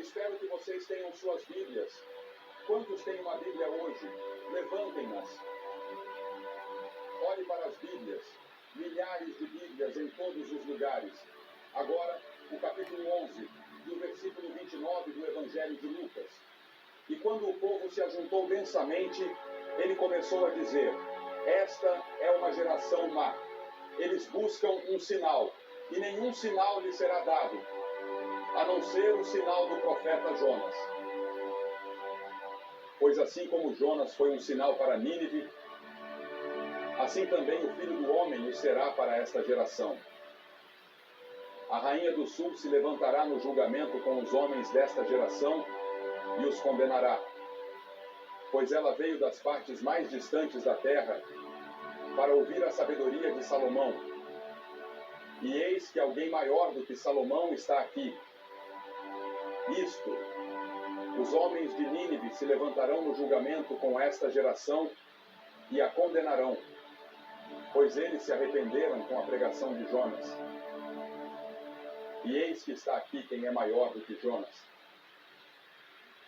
Espero que vocês tenham suas Bíblias. Quantos têm uma Bíblia hoje? Levantem-nas. Olhe para as Bíblias. Milhares de Bíblias em todos os lugares. Agora, o capítulo 11, e o versículo 29 do Evangelho de Lucas. E quando o povo se ajuntou densamente, ele começou a dizer: esta é uma geração má. Eles buscam um sinal, e nenhum sinal lhe será dado, a não ser o sinal do profeta Jonas. Pois assim como Jonas foi um sinal para Nínive, assim também o Filho do Homem o será para esta geração. A rainha do sul se levantará no julgamento com os homens desta geração e os condenará, pois ela veio das partes mais distantes da terra para ouvir a sabedoria de Salomão. E eis que alguém maior do que Salomão está aqui. Isto, os homens de Nínive se levantarão no julgamento com esta geração e a condenarão, pois eles se arrependeram com a pregação de Jonas. E eis que está aqui quem é maior do que Jonas.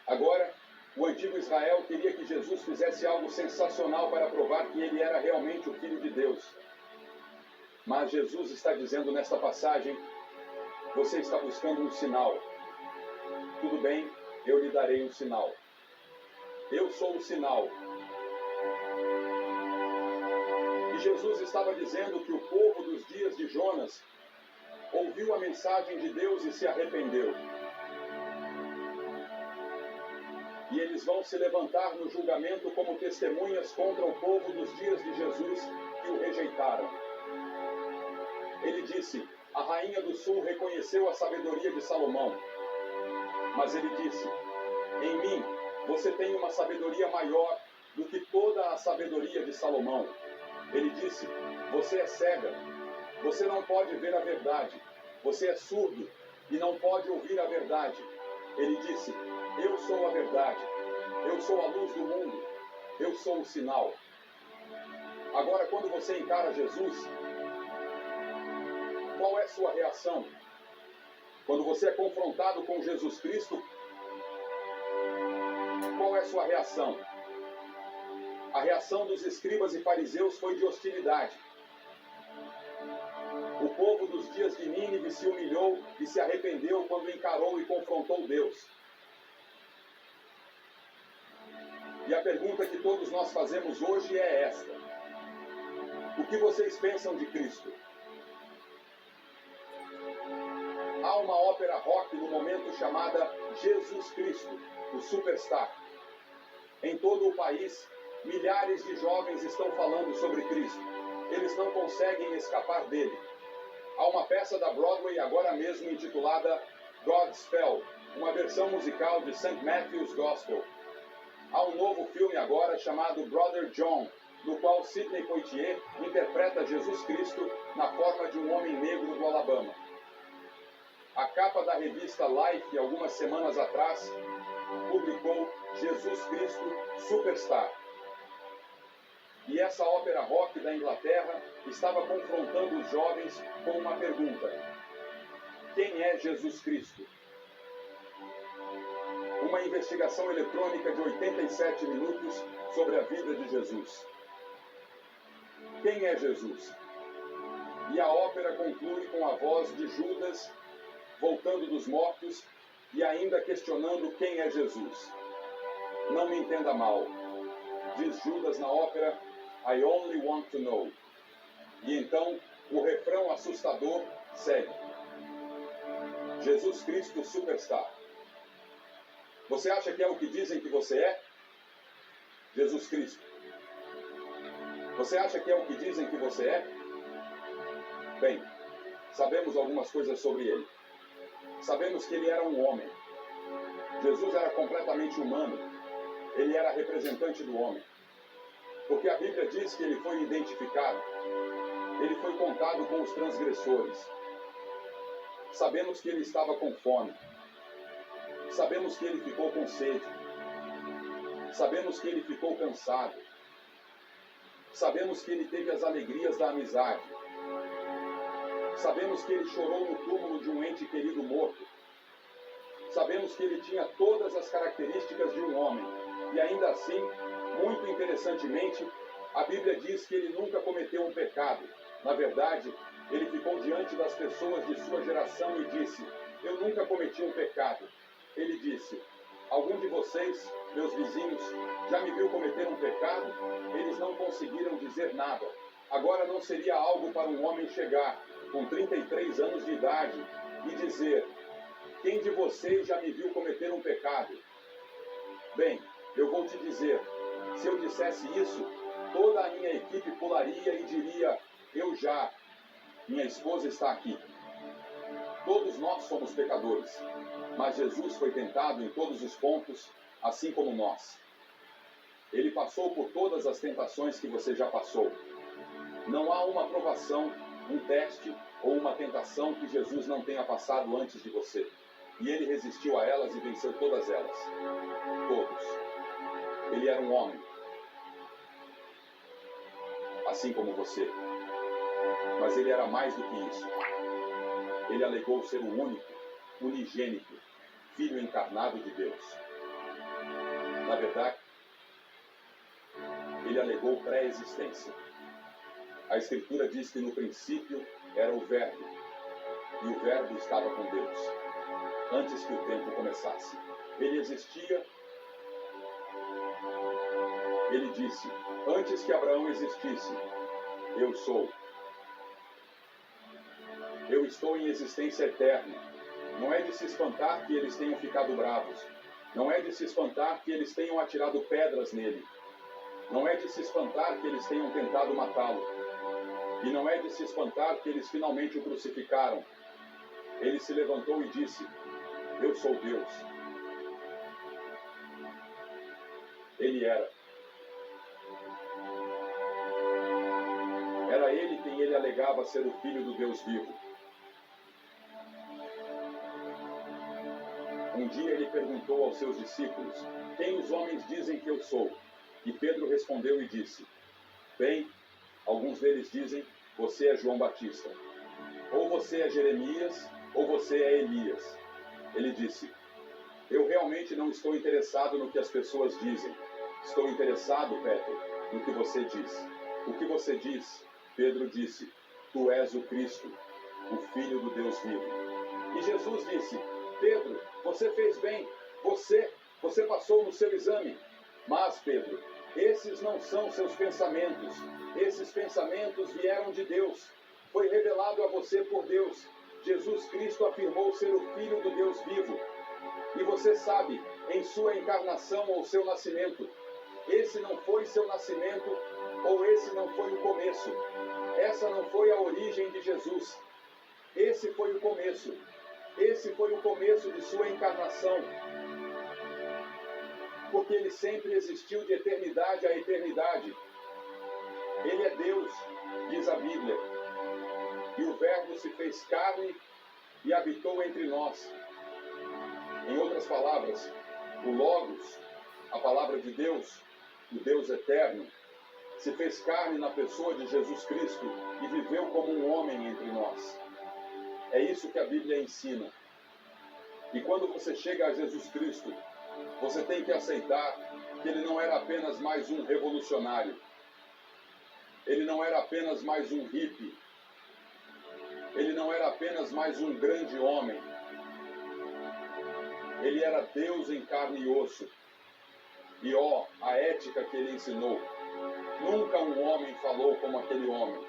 Agora, o antigo Israel queria que Jesus fizesse algo sensacional para provar que ele era realmente o Filho de Deus. Mas Jesus está dizendo nesta passagem: você está buscando um sinal. Tudo bem, eu lhe darei um sinal. Eu sou o sinal. E Jesus estava dizendo que o povo dos dias de Jonas ouviu a mensagem de Deus e se arrependeu. E eles vão se levantar no julgamento como testemunhas contra o povo dos dias de Jesus que o rejeitaram. Ele disse: a rainha do sul reconheceu a sabedoria de Salomão. Mas ele disse: em mim você tem uma sabedoria maior do que toda a sabedoria de Salomão. Ele disse: você é cega, você não pode ver a verdade, você é surdo e não pode ouvir a verdade. Ele disse: eu sou a verdade, eu sou a luz do mundo, eu sou o sinal. Agora, quando você encara Jesus, qual é sua reação? Quando você é confrontado com Jesus Cristo, qual é sua reação? A reação dos escribas e fariseus foi de hostilidade. O povo dos dias de Nínive se humilhou e se arrependeu quando encarou e confrontou Deus. E a pergunta que todos nós fazemos hoje é esta: o que vocês pensam de Cristo? Há uma ópera rock no momento chamada Jesus Cristo, o Superstar. Em todo o país, milhares de jovens estão falando sobre Cristo. Eles não conseguem escapar dele. Há uma peça da Broadway agora mesmo intitulada Godspell, uma versão musical de St. Matthew's Gospel. Há um novo filme agora chamado Brother John, no qual Sidney Poitier interpreta Jesus Cristo na forma de um homem negro do Alabama. A capa da revista Life, algumas semanas atrás, publicou Jesus Cristo Superstar. E essa ópera rock da Inglaterra estava confrontando os jovens com uma pergunta: quem é Jesus Cristo? Uma investigação eletrônica de 87 minutos sobre a vida de Jesus. Quem é Jesus? E a ópera conclui com a voz de Judas voltando dos mortos e ainda questionando quem é Jesus. Não me entenda mal, diz Judas na ópera, I only want to know. E então o refrão assustador segue: Jesus Cristo Superstar. Você acha que é o que dizem que você é? Jesus Cristo. Você acha que é o que dizem que você é? Bem, sabemos algumas coisas sobre ele. Sabemos que ele era um homem. Jesus era completamente humano. Ele era representante do homem. Porque a Bíblia diz que ele foi identificado. Ele foi contado com os transgressores. Sabemos que ele estava com fome. Sabemos que ele ficou com sede. Sabemos que ele ficou cansado. Sabemos que ele teve as alegrias da amizade. Sabemos que ele chorou no túmulo de um ente querido morto. Sabemos que ele tinha todas as características de um homem. E ainda assim, muito interessantemente, a Bíblia diz que ele nunca cometeu um pecado. Na verdade, ele ficou diante das pessoas de sua geração e disse: eu nunca cometi um pecado. Ele disse: algum de vocês, meus vizinhos, já me viu cometer um pecado? Eles não conseguiram dizer nada. Agora não seria algo para um homem chegar com 33 anos de idade e dizer: quem de vocês já me viu cometer um pecado? Bem, eu vou te dizer, se eu dissesse isso, toda a minha equipe pularia e diria: eu já. Minha esposa está aqui. Todos nós somos pecadores, mas Jesus foi tentado em todos os pontos, assim como nós. Ele passou por todas as tentações que você já passou. Não há uma provação, um teste ou uma tentação que Jesus não tenha passado antes de você. E ele resistiu a elas e venceu todas elas. Todos. Ele era um homem, assim como você. Mas ele era mais do que isso. Ele alegou ser o único, unigênito, Filho encarnado de Deus. Na verdade, ele alegou pré-existência. A Escritura diz que no princípio era o Verbo, e o Verbo estava com Deus, antes que o tempo começasse. Ele existia. Ele disse: antes que Abraão existisse, eu sou. Eu estou em existência eterna. Não é de se espantar que eles tenham ficado bravos. Não é de se espantar que eles tenham atirado pedras nele. Não é de se espantar que eles tenham tentado matá-lo. E não é de se espantar que eles finalmente o crucificaram. Ele se levantou e disse: eu sou Deus. Ele era. Era ele quem ele alegava ser o Filho do Deus vivo. Um dia ele perguntou aos seus discípulos: quem os homens dizem que eu sou? E Pedro respondeu e disse: bem, alguns deles dizem: você é João Batista. Ou você é Jeremias, ou você é Elias. Ele disse: eu realmente não estou interessado no que as pessoas dizem. Estou interessado, Pedro, no que você diz. O que você diz? Pedro disse: tu és o Cristo, o Filho do Deus vivo. E Jesus disse: Pedro, você fez bem. Você passou no seu exame. Mas, Pedro, esses não são seus pensamentos. Esses pensamentos vieram de Deus. Foi revelado a você por Deus. Jesus Cristo afirmou ser o Filho do Deus vivo. E você sabe, em sua encarnação ou seu nascimento, esse não foi seu nascimento, ou esse não foi o começo. Essa não foi a origem de Jesus. Esse foi o começo. Esse foi o começo de sua encarnação. Porque ele sempre existiu de eternidade a eternidade. Ele é Deus, diz a Bíblia. E o Verbo se fez carne e habitou entre nós. Em outras palavras, o Logos, a palavra de Deus, o Deus eterno, se fez carne na pessoa de Jesus Cristo e viveu como um homem entre nós. É isso que a Bíblia ensina. E quando você chega a Jesus Cristo, você tem que aceitar que ele não era apenas mais um revolucionário. Ele não era apenas mais um hippie. Ele não era apenas mais um grande homem. Ele era Deus em carne e osso. E a ética que ele ensinou. Nunca um homem falou como aquele homem.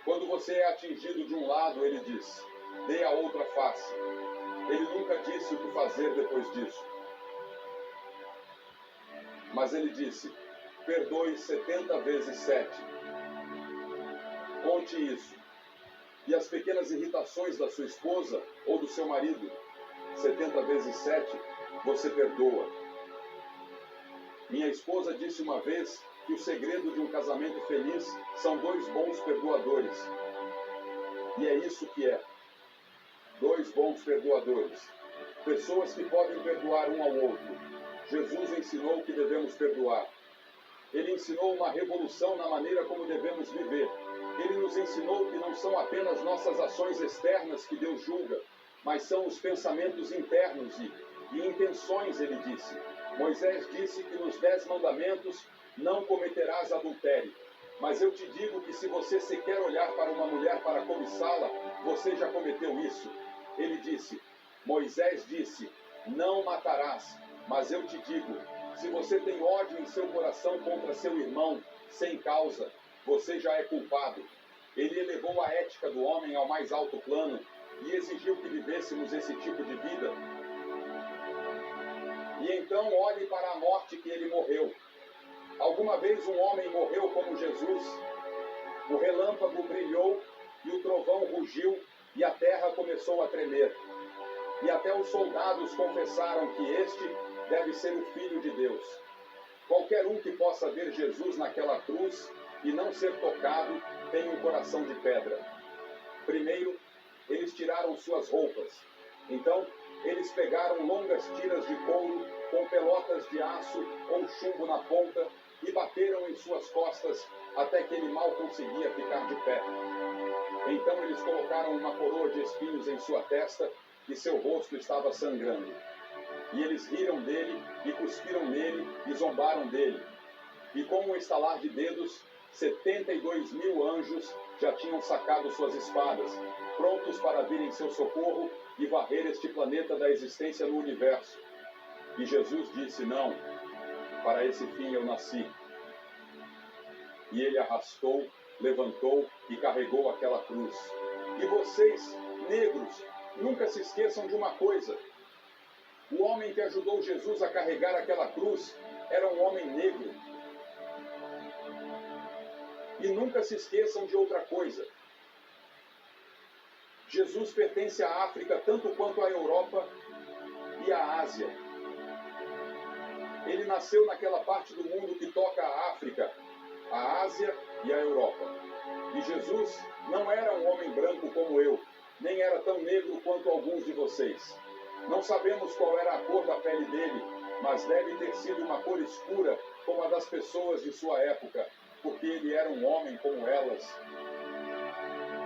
Quando você é atingido de um lado, ele diz: dê a outra face. Ele nunca disse o que fazer depois disso. Mas ele disse: perdoe 70 vezes 7. Conte isso. E as pequenas irritações da sua esposa ou do seu marido, 70 vezes 7, você perdoa. Minha esposa disse uma vez que o segredo de um casamento feliz são 2 bons perdoadores. E é isso que é. 2 bons perdoadores. Pessoas que podem perdoar um ao outro. Jesus ensinou que devemos perdoar. Ele ensinou uma revolução na maneira como devemos viver. Ele nos ensinou que não são apenas nossas ações externas que Deus julga, mas são os pensamentos internos e intenções, ele disse. Moisés disse que nos 10 mandamentos não cometerás adultério. Mas eu te digo que se você sequer olhar para uma mulher para cobiçá-la, você já cometeu isso. Ele disse, Moisés disse, não matarás. Mas eu te digo, se você tem ódio em seu coração contra seu irmão, sem causa, você já é culpado. Ele elevou a ética do homem ao mais alto plano e exigiu que vivêssemos esse tipo de vida. E então olhe para a morte que ele morreu. Alguma vez um homem morreu como Jesus? O relâmpago brilhou e o trovão rugiu e a terra começou a tremer. E até os soldados confessaram que este deve ser o Filho de Deus. Qualquer um que possa ver Jesus naquela cruz e não ser tocado tem um coração de pedra. Primeiro, eles tiraram suas roupas. Então, eles pegaram longas tiras de couro com pelotas de aço ou chumbo na ponta e bateram em suas costas até que ele mal conseguia ficar de pé. Então eles colocaram uma coroa de espinhos em sua testa e seu rosto estava sangrando. E eles riram dele e cuspiram nele e zombaram dele. E com um estalar de dedos, 72.000 anjos já tinham sacado suas espadas, prontos para vir em seu socorro e varrer este planeta da existência no universo. E Jesus disse, não, para esse fim eu nasci. E ele arrastou, levantou e carregou aquela cruz. E vocês, negros, nunca se esqueçam de uma coisa. O homem que ajudou Jesus a carregar aquela cruz era um homem negro. E nunca se esqueçam de outra coisa. Jesus pertence à África tanto quanto à Europa e à Ásia. Ele nasceu naquela parte do mundo que toca a África, a Ásia e a Europa. E Jesus não era um homem branco como eu, nem era tão negro quanto alguns de vocês. Não sabemos qual era a cor da pele dele, mas deve ter sido uma cor escura como a das pessoas de sua época, porque ele era um homem como elas.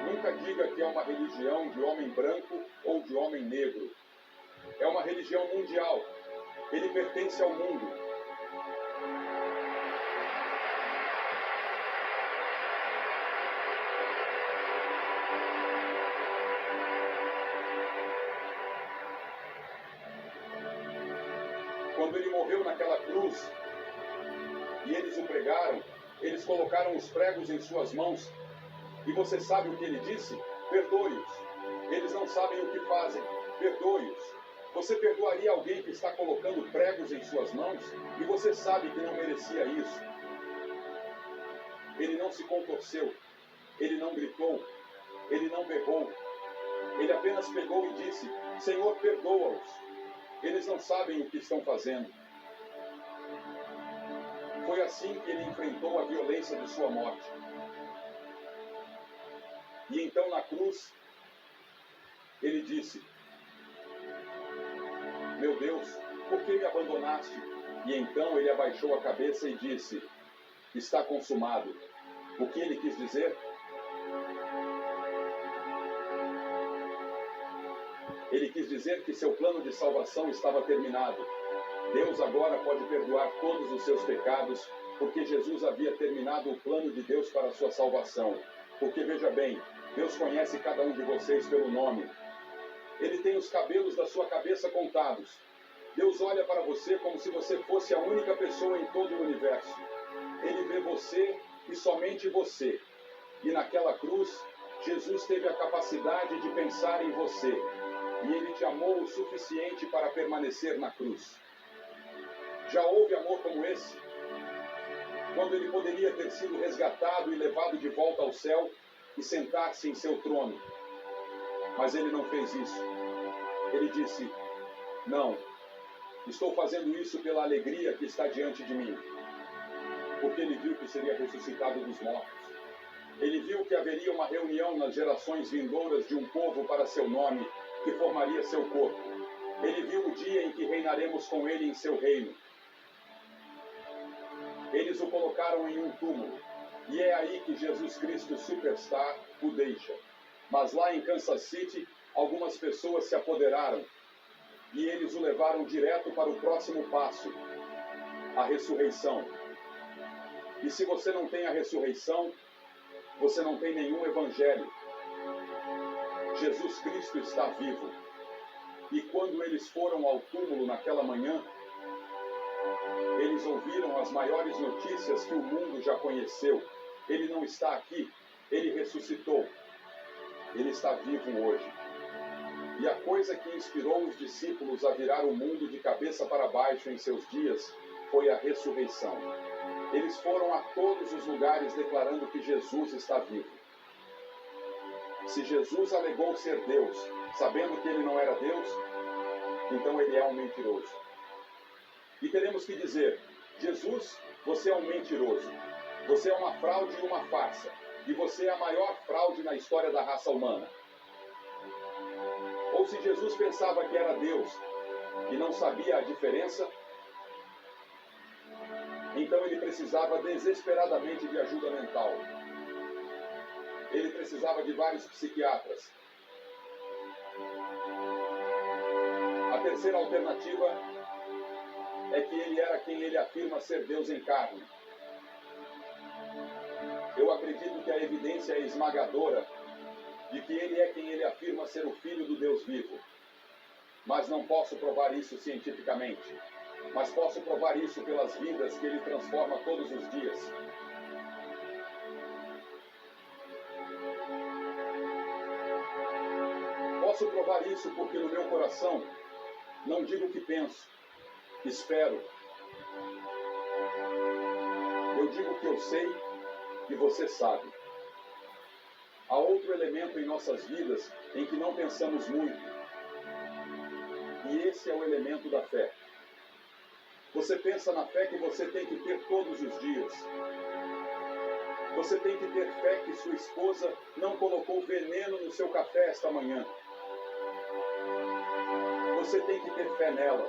Nunca diga que é uma religião de homem branco ou de homem negro. É uma religião mundial. Ele pertence ao mundo. Quando ele morreu naquela cruz e eles o pregaram, eles colocaram os pregos em suas mãos. E você sabe o que ele disse? Perdoe-os. Eles não sabem o que fazem. Perdoe-os. Você perdoaria alguém que está colocando pregos em suas mãos e você sabe que não merecia isso? Ele não se contorceu. Ele não gritou. Ele não berrou. Ele apenas pegou e disse, Senhor, perdoa-os. Eles não sabem o que estão fazendo. Foi assim que ele enfrentou a violência de sua morte. E então na cruz, ele disse, meu Deus, por que me abandonaste? E então ele abaixou a cabeça e disse, está consumado. O que ele quis dizer? Ele quis dizer que seu plano de salvação estava terminado. Deus agora pode perdoar todos os seus pecados, porque Jesus havia terminado o plano de Deus para a sua salvação. Porque veja bem, Deus conhece cada um de vocês pelo nome. Ele tem os cabelos da sua cabeça contados. Deus olha para você como se você fosse a única pessoa em todo o universo. Ele vê você e somente você. E naquela cruz, Jesus teve a capacidade de pensar em você. E ele te amou o suficiente para permanecer na cruz. Já houve amor como esse? Quando ele poderia ter sido resgatado e levado de volta ao céu e sentar-se em seu trono. Mas ele não fez isso. Ele disse, não, estou fazendo isso pela alegria que está diante de mim. Porque ele viu que seria ressuscitado dos mortos. Ele viu que haveria uma reunião nas gerações vindouras de um povo para seu nome, que formaria seu corpo. Ele viu o dia em que reinaremos com ele em seu reino. Eles o colocaram em um túmulo. E é aí que Jesus Cristo Superstar o deixa. Mas lá em Kansas City, algumas pessoas se apoderaram e eles o levaram direto para o próximo passo, a ressurreição. E se você não tem a ressurreição, você não tem nenhum evangelho. Jesus Cristo está vivo. E quando eles foram ao túmulo naquela manhã, eles ouviram as maiores notícias que o mundo já conheceu. Ele não está aqui, ele ressuscitou. Ele está vivo hoje. E a coisa que inspirou os discípulos a virar o mundo de cabeça para baixo em seus dias foi a ressurreição. Eles foram a todos os lugares declarando que Jesus está vivo. Se Jesus alegou ser Deus, sabendo que ele não era Deus, então ele é um mentiroso. E teremos que dizer: Jesus, você é um mentiroso. Você é uma fraude e uma farsa. E você é a maior fraude na história da raça humana. Ou se Jesus pensava que era Deus e não sabia a diferença, então ele precisava desesperadamente de ajuda mental. Ele precisava de vários psiquiatras. A terceira alternativa é que ele era quem ele afirma ser Deus em carne. Eu acredito que a evidência é esmagadora de que ele é quem ele afirma ser o Filho do Deus vivo. Mas não posso provar isso cientificamente. Mas posso provar isso pelas vidas que ele transforma todos os dias. Posso provar isso porque no meu coração não digo o que penso, espero. Eu digo o que eu sei e você sabe. Há outro elemento em nossas vidas em que não pensamos muito. E esse é o elemento da fé. Você pensa na fé que você tem que ter todos os dias. Você tem que ter fé que sua esposa não colocou veneno no seu café esta manhã. Você tem que ter fé nela.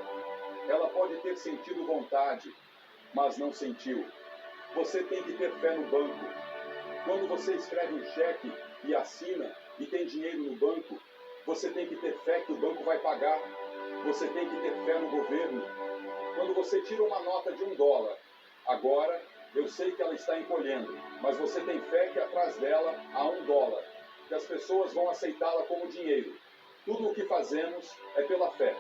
Ela pode ter sentido vontade, mas não sentiu. Você tem que ter fé no banco. Quando você escreve um cheque e assina e tem dinheiro no banco, você tem que ter fé que o banco vai pagar. Você tem que ter fé no governo. Quando você tira uma nota de $1, agora eu sei que ela está encolhendo, mas você tem fé que atrás dela há $1, que as pessoas vão aceitá-la como dinheiro. Tudo o que fazemos é pela fé.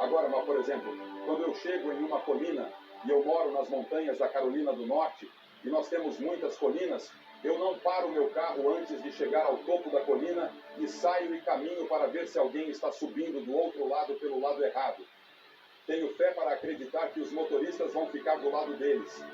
Agora, por exemplo, quando eu chego em uma colina, e eu moro nas montanhas da Carolina do Norte, e nós temos muitas colinas, eu não paro o meu carro antes de chegar ao topo da colina e saio e caminho para ver se alguém está subindo do outro lado pelo lado errado. Tenho fé para acreditar que os motoristas vão ficar do lado deles.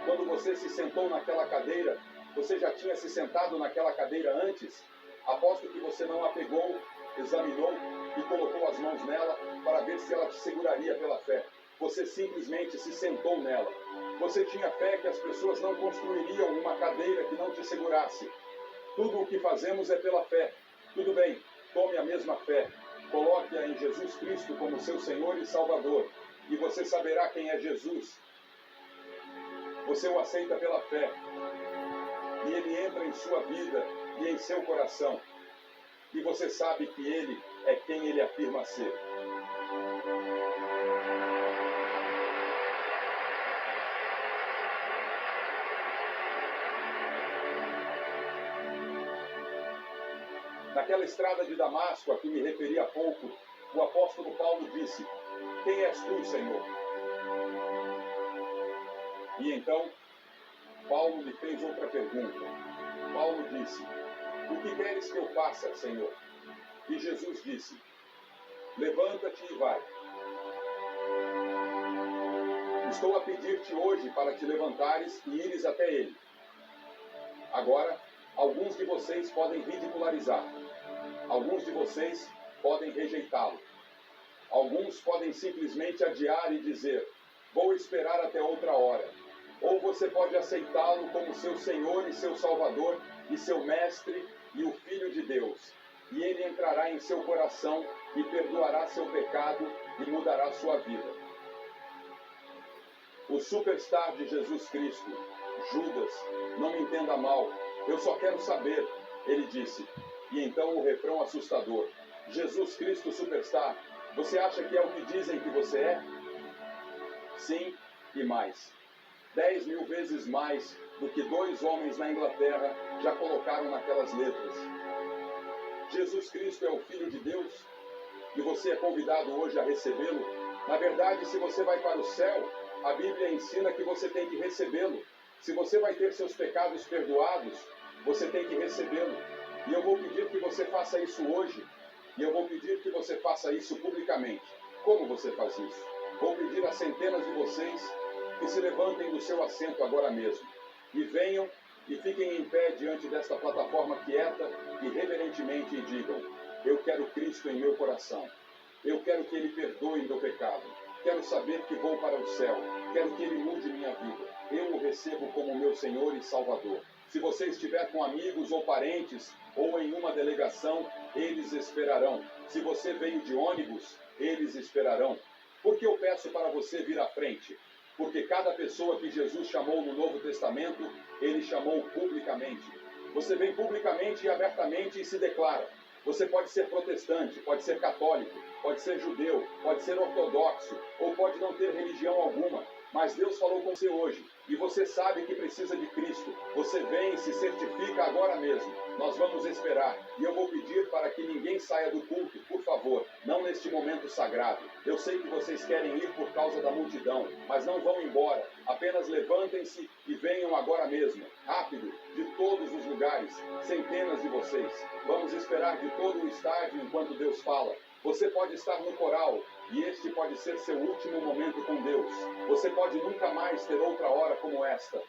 Quando você se sentou naquela cadeira, você já tinha se sentado naquela cadeira antes? Aposto que você não a pegou, examinou e colocou as mãos nela para ver se ela te seguraria pela fé. Você simplesmente se sentou nela. Você tinha fé que as pessoas não construiriam uma cadeira que não te segurasse. Tudo o que fazemos é pela fé. Tudo bem, tome a mesma fé. Coloque-a em Jesus Cristo como seu Senhor e Salvador. E você saberá quem é Jesus. Você o aceita pela fé. E ele entra em sua vida e em seu coração. E você sabe que ele é quem ele afirma ser. Naquela estrada de Damasco, a que me referi há pouco, o apóstolo Paulo disse: quem és tu, Senhor? E então, Paulo lhe fez outra pergunta. Paulo disse: o que queres que eu faça, Senhor? E Jesus disse: levanta-te e vai. Estou a pedir-te hoje para te levantares e ires até ele. Agora, alguns de vocês podem ridicularizar. Alguns de vocês podem rejeitá-lo. Alguns podem simplesmente adiar e dizer: vou esperar até outra hora. Ou você pode aceitá-lo como seu Senhor e seu Salvador e seu Mestre e o Filho de Deus. E ele entrará em seu coração e perdoará seu pecado e mudará sua vida. O superstar de Jesus Cristo, Judas, não me entenda mal, eu só quero saber, ele disse. E então o refrão assustador: Jesus Cristo Superstar, você acha que é o que dizem que você é? Sim, e mais. 10.000 vezes mais do que 2 homens na Inglaterra já colocaram naquelas letras. Jesus Cristo é o Filho de Deus e você é convidado hoje a recebê-lo. Na verdade, se você vai para o céu, a Bíblia ensina que você tem que recebê-lo. Se você vai ter seus pecados perdoados, você tem que recebê-lo. E eu vou pedir que você faça isso hoje. E eu vou pedir que você faça isso publicamente. Como você faz isso? Vou pedir a centenas de vocês que se levantem do seu assento agora mesmo. E venham e fiquem em pé diante desta plataforma quieta e reverentemente e digam: eu quero Cristo em meu coração. Eu quero que Ele perdoe meu pecado. Quero saber que vou para o céu. Quero que Ele mude minha vida. Eu o recebo como meu Senhor e Salvador. Se você estiver com amigos ou parentes ou em uma delegação, eles esperarão. Se você veio de ônibus, eles esperarão. Por que eu peço para você vir à frente? Porque cada pessoa que Jesus chamou no Novo Testamento, Ele chamou publicamente. Você vem publicamente e abertamente e se declara. Você pode ser protestante, pode ser católico, pode ser judeu, pode ser ortodoxo, ou pode não ter religião alguma. Mas Deus falou com você hoje, e você sabe que precisa de Cristo. Você vem e se certifica agora mesmo. Nós vamos esperar, e eu vou pedir para que ninguém saia do culto, por favor, não neste momento sagrado. Eu sei que vocês querem ir por causa da multidão, mas não vão embora. Apenas levantem-se e venham agora mesmo, rápido, de todos os lugares, centenas de vocês. Vamos esperar de todo o estádio enquanto Deus fala. Você pode estar no coral, e este pode ser seu último momento com Deus. Você pode nunca mais ter outra hora como esta.